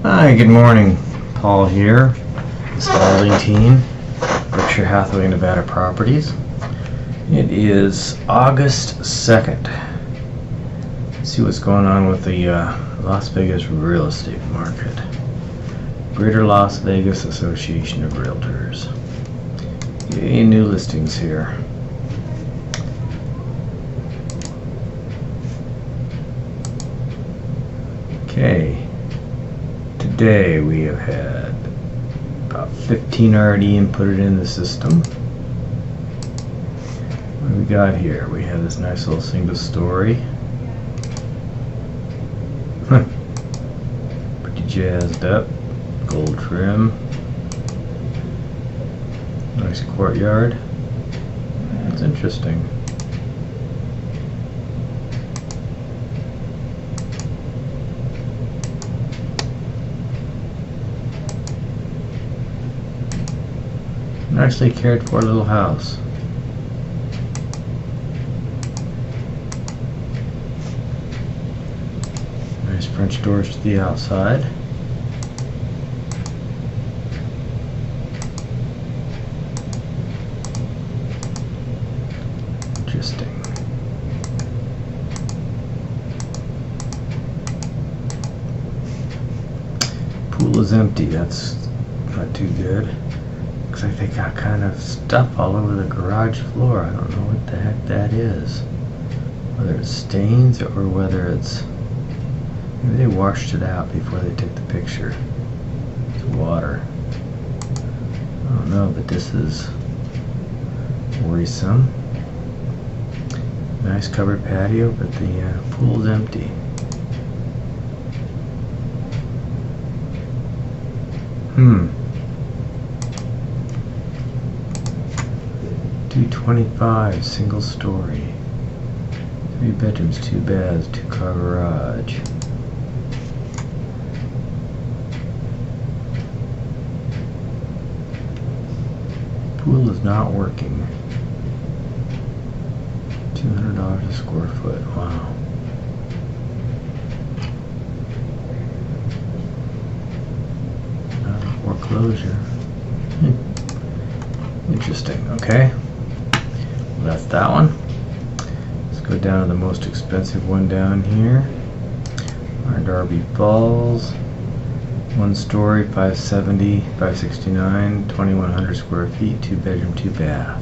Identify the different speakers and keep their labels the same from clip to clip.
Speaker 1: Hi, good morning. Paul here, the Spaulding team, Berkshire Hathaway, Nevada Properties. It is August 2nd. Let's see what's going on with the Las Vegas real estate market. Greater Las Vegas Association of Realtors. Yay, new listings here. Okay. Today we have had about 15 already inputted in the system. What do we got here? We have this nice little single story. Pretty jazzed up. Gold trim. Nice courtyard. That's interesting. Nicely cared for little house. Nice French doors to the outside. Interesting. Pool is empty. That's not too good. Looks like they got kind of stuff all over the garage floor. I don't know what the heck that is. Whether it's stains or whether it's... maybe they washed it out before they took the picture. It's water. I don't know, but this is worrisome. Nice covered patio, but the pool's empty. $225, single story. 3 bedrooms, 2 baths, 2-car garage. Pool is not working. $200 a square foot. Wow. Not a foreclosure. Interesting. Okay. Well, that's that one. Let's go down to the most expensive one down here. Our Darby Falls. 1 story, 570, 569, 2,100 square feet, 2 bedroom, 2 bath.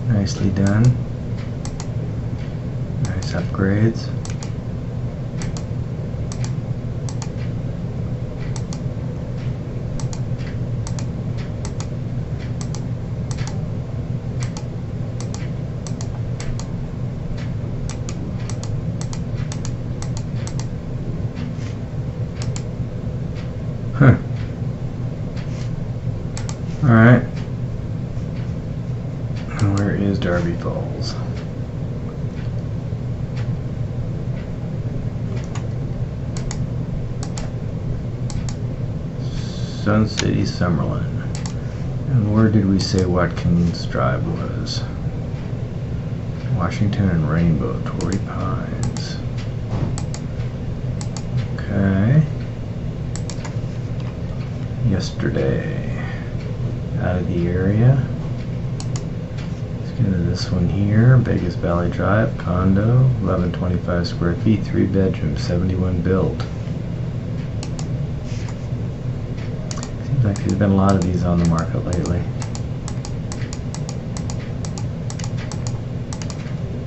Speaker 1: Nicely done. Nice upgrades. Huh. Alright. Where is Darby Falls? Sun City, Summerlin. And where did we say Watkins Drive was? Washington and Rainbow, Torrey Pines. Okay. Yesterday. Out of the area. Let's get into this one here. Vegas Valley Drive, condo, 1125 square feet, 3 bedrooms, 71 built. Seems like there's been a lot of these on the market lately.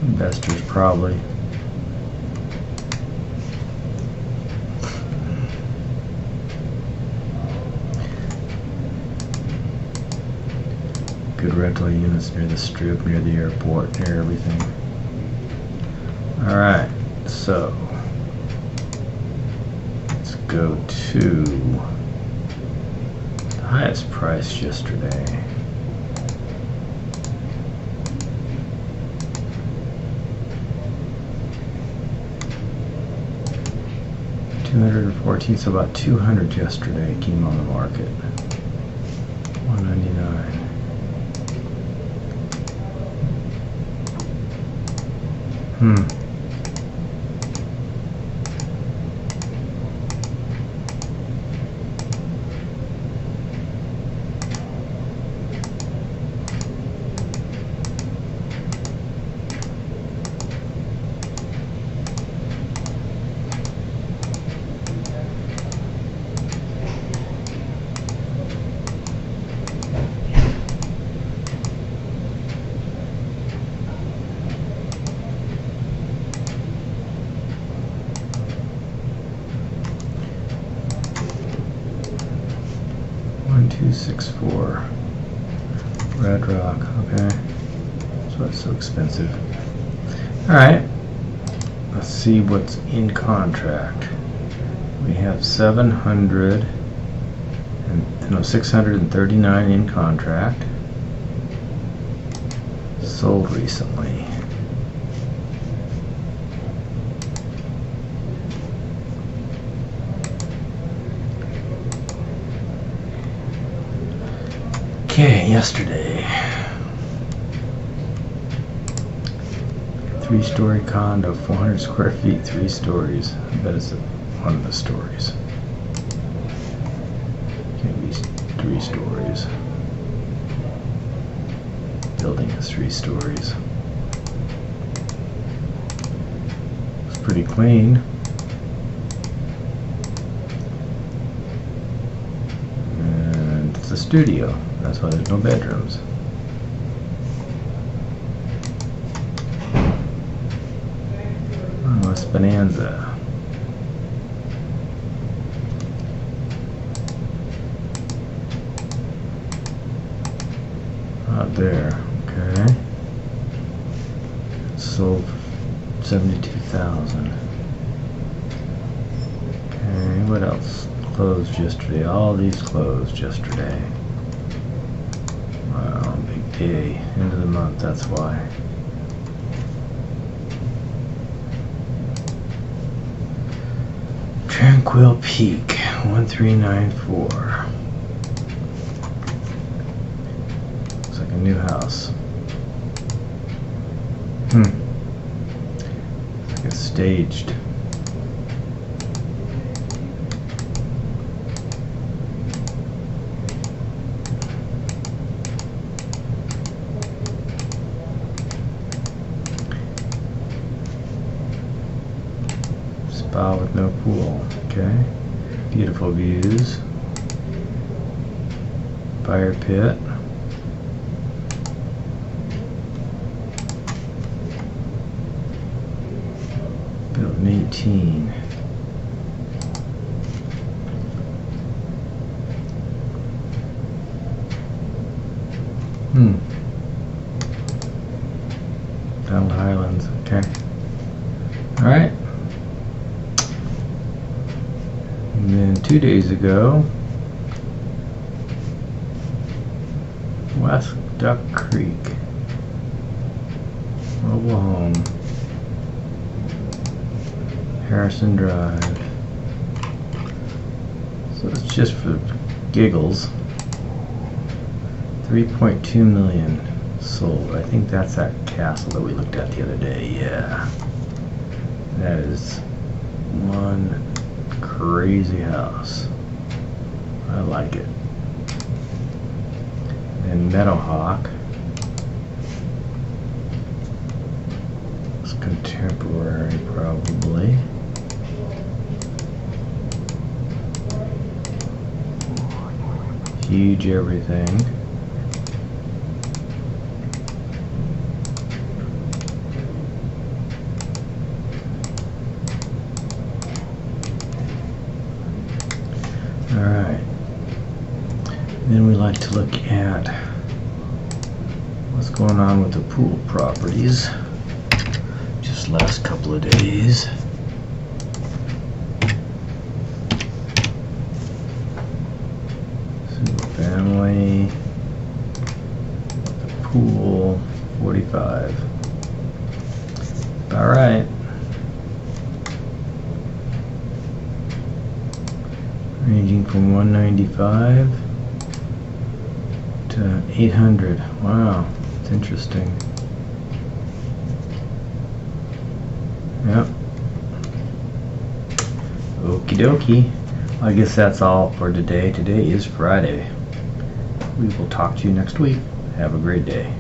Speaker 1: Investors probably. Good rental units near the strip, near the airport, near everything. Alright, so let's go to the highest price yesterday. $214, so about 200 yesterday came on the market. $199. 1264 Red Rock. Okay, that's why it's so expensive. Alright, let's see what's in contract. We have 639 in contract. Sold recently. Okay, yesterday. 3-story condo, 400 square feet, 3 stories. I bet it's one of the stories. Can't be 3 stories. Building is 3 stories. It's pretty clean. And it's a studio. That's why there's no bedrooms. Oh, Bonanza. Out there, okay. Sold for $72,000. Okay, what else closed yesterday? All these closed yesterday. Wow, big day, end of the month, that's why. Tranquil Peak, 1394. Looks like a new house. Looks like it's staged. Spa with no pool. Okay. Beautiful views. Fire pit. Built in 18. Donald Highlands. Okay. Alright. And then 2 days ago, West Duck Creek, mobile home, Harrison Drive. So it's just for giggles. 3.2 million sold. I think that's that castle that we looked at the other day. Yeah, that is one crazy house. I like it. And Meadowhawk. It's contemporary, probably. Huge everything. Alright, then we like to look at what's going on with the pool properties just last couple of days. Single family, the pool, 45. Alright. Ranging from 195 to 800. Wow, it's interesting. Yep. Okie dokie. I guess that's all for today. Today is Friday. We will talk to you next week. Have a great day.